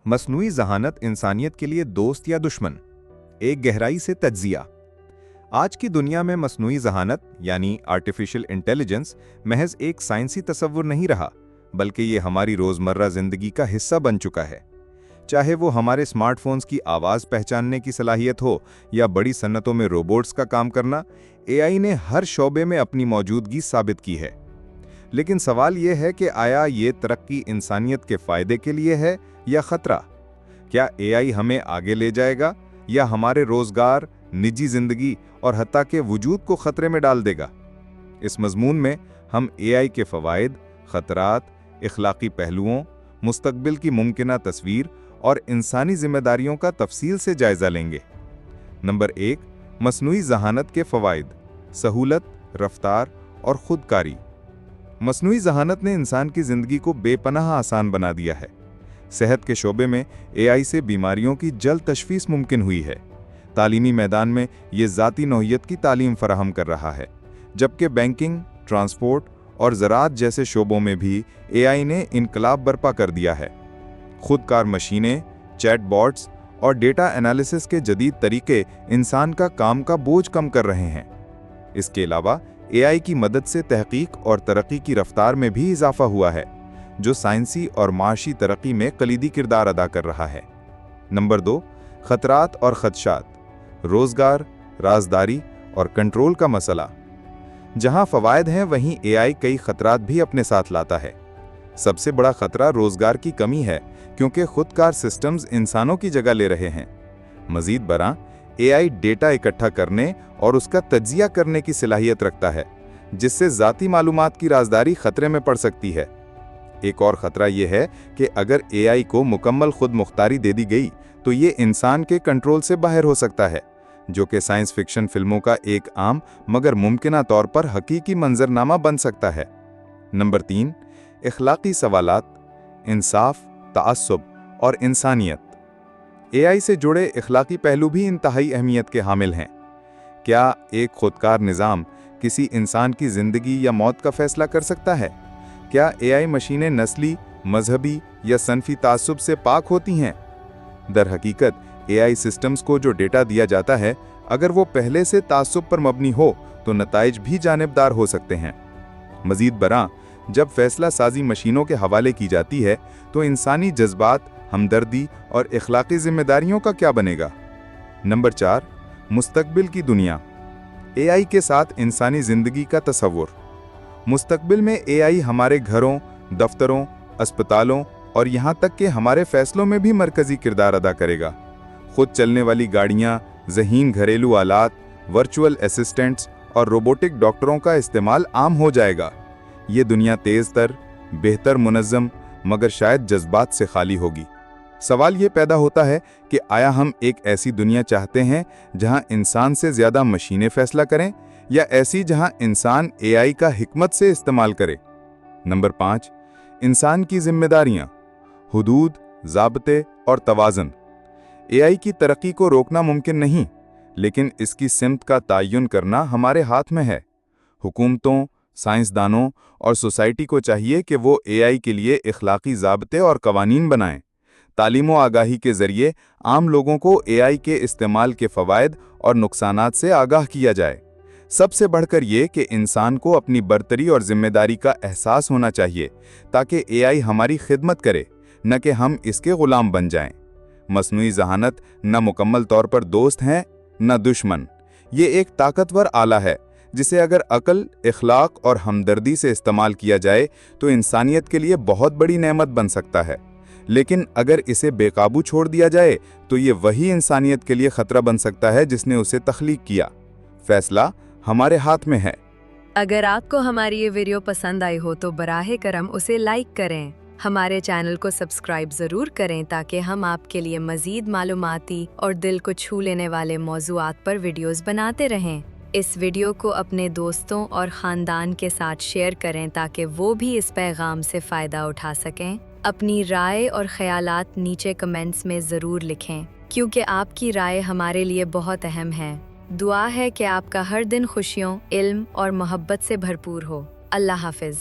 मसनूई जहानत इंसानियत के लिए दोस्त या दुश्मन? एक गहराई से तज्जिया। आज की दुनिया में मसनूई जहानत यानी आर्टिफिशियल इंटेलिजेंस महज एक साइंसी तस्वुर नहीं रहा, बल्कि ये हमारी रोज़मर्रा ज़िंदगी का हिस्सा बन चुका है। चाहे वो हमारे स्मार्टफोन्स की आवाज़ पहचानने की सलाहियत हो या बड़ी सन्नतों में रोबोट्स का काम करना, एआई ने हर शोबे में अपनी मौजूदगी साबित की है। लेकिन सवाल ये है कि आया ये तरक्की इंसानियत के फ़ायदे के लिए है या ख़तरा? क्या एआई हमें आगे ले जाएगा या हमारे रोज़गार, निजी ज़िंदगी और हत्ता के वजूद को ख़तरे में डाल देगा? इस मज़मून में हम एआई के फ़वाइद, ख़तरात, इख़लाक़ी पहलुओं, मुस्तक़बिल की मुमकिना तस्वीर और इंसानी ज़िम्मेदारियों का तफसील से जायज़ा लेंगे। नंबर 1, मसनूई ज़हानत के फ़वाइद, सहूलत, रफ्तार और ख़ुदकारी। मसनूई ज़हानत ने इंसान की ज़िंदगी को बेपनाह आसान बना दिया है। सेहत के शोबे में एआई से बीमारियों की जल्द तशख़ीस मुमकिन हुई है। तालीमी मैदान में ये ज़ाती नौइयत की तालीम फराहम कर रहा है, जबकि बैंकिंग, ट्रांसपोर्ट और ज़राअत जैसे शोबों में भी एआई ने इनकलाब बर्पा कर दिया है। खुदकार मशीनें, चैटबॉट्स और डेटा एनालिसिस के जदीद तरीके इंसान का काम का बोझ कम कर रहे हैं। इसके अलावा एआई की मदद से तहकीक और तरक्की की रफ्तार में भी इजाफा हुआ है, जो साइंसी और माशी तरक्की में कलीदी किरदार अदा कर रहा है। नंबर 2, ख़तरात और ख़दशात, रोज़गार, राजदारी और कंट्रोल का मसला। जहां फ़वायद हैं, वहीं एआई कई ख़तरात भी अपने साथ लाता है। सबसे बड़ा ख़तरा रोज़गार की कमी है, क्योंकि खुदकार सिस्टम्स इंसानों की जगह ले रहे हैं। मज़ीद बरां, एआई डेटा इकट्ठा करने और उसका तज्जिया करने की सलाहियत रखता है, जिससे ज़ाती मालूमात की राजदारी ख़तरे में पड़ सकती है। एक और ख़तरा यह है कि अगर एआई को मुकम्मल खुद मुख्तारी दे दी गई तो ये इंसान के कंट्रोल से बाहर हो सकता है, जो कि साइंस फिक्शन फिल्मों का एक आम मगर मुमकिना तौर पर हकीकी मंजरनामा बन सकता है। नंबर 3, इख़लाक़ी सवालात, इंसाफ, तआस्सुब और इंसानियत। एआई से जुड़े इख़लाक़ी पहलू भी इंतहाई अहमियत के हामिल हैं। क्या एक खुदकार निज़ाम किसी इंसान की ज़िंदगी या मौत का फ़ैसला कर सकता है? क्या एआई मशीनें नस्ली, मजहबी या सनफ़ी तासुब से पाक होती हैं? दर हकीकत एआई सिस्टम्स को जो डेटा दिया जाता है, अगर वो पहले से तासुब पर मबनी हो तो नताइज भी जानिबदार हो सकते हैं। मज़ीद बरां, जब फ़ैसला साजी मशीनों के हवाले की जाती है तो इंसानी जज्बात, हमदर्दी और इख़लाक़ी ज़िम्मेदारियों का क्या बनेगा? नंबर 4, मुस्तक़बिल की दुनिया, एआई के साथ इंसानी ज़िंदगी का तसव्वुर। मुस्तक़बिल में एआई हमारे घरों, दफ्तरों, अस्पतालों और यहाँ तक कि हमारे फ़ैसलों में भी मरकज़ी किरदार अदा करेगा। खुद चलने वाली गाड़ियाँ, ज़हीन घरेलू आलात, वर्चुअल असिस्टेंट्स और रोबोटिक डॉक्टरों का इस्तेमाल आम हो जाएगा। ये दुनिया तेज़तर, बेहतर मुनज़्ज़म मगर शायद जज्बात से खाली होगी। सवाल ये पैदा होता है कि आया हम एक ऐसी दुनिया चाहते हैं जहाँ इंसान से ज़्यादा मशीनें फ़ैसला करें, या ऐसी जहाँ इंसान एआई का हिकमत से इस्तेमाल करे? नंबर 5, इंसान की ज़िम्मेदारियाँ, हुदूद, ज़ाब्ते और तवाज़ुन। एआई की तरक्की को रोकना मुमकिन नहीं, लेकिन इसकी सिमत का तयन करना हमारे हाथ में है। हुकूमतों, साइंसदानों और सोसाइटी को चाहिए कि वो एआई के लिए इख़लाक़ी ज़ाब्ते और कवानीन बनाएं। तालीम व आगाही के ज़रिए आम लोगों को एआई के इस्तेमाल के फ़वाइद और नुकसानात से आगाह किया जाए। सबसे बढ़कर ये कि इंसान को अपनी बरतरी और ज़िम्मेदारी का एहसास होना चाहिए, ताकि एआई हमारी खिदमत करे, न कि हम इसके ग़ुलाम बन जाएं। मसनूई ज़हानत न मुकम्मल तौर पर दोस्त हैं न दुश्मन। ये एक ताकतवर आला है, जिसे अगर अक्ल, इख़लाक़ और हमदर्दी से इस्तेमाल किया जाए तो इंसानियत के लिए बहुत बड़ी नेमत बन सकता है। लेकिन अगर इसे बेकाबू छोड़ दिया जाए तो ये वही इंसानियत के लिए ख़तरा बन सकता है जिसने उसे तख्लीक किया। फ़ैसला हमारे हाथ में है। अगर आपको हमारी ये वीडियो पसंद आई हो तो बराहे करम उसे लाइक करें। हमारे चैनल को सब्सक्राइब ज़रूर करें ताकि हम आपके लिए मज़ीद मालूमाती और दिल को छू लेने वाले मौज़ूआत पर वीडियोस बनाते रहें। इस वीडियो को अपने दोस्तों और ख़ानदान के साथ शेयर करें ताकि वो भी इस पैगाम से फ़ायदा उठा सकें। अपनी राय और ख़यालात नीचे कमेंट्स में ज़रूर लिखें, क्योंकि आपकी राय हमारे लिए बहुत अहम है। दुआ है कि आपका हर दिन खुशियों, इल्म और मोहब्बत से भरपूर हो। अल्लाह हाफ़िज़।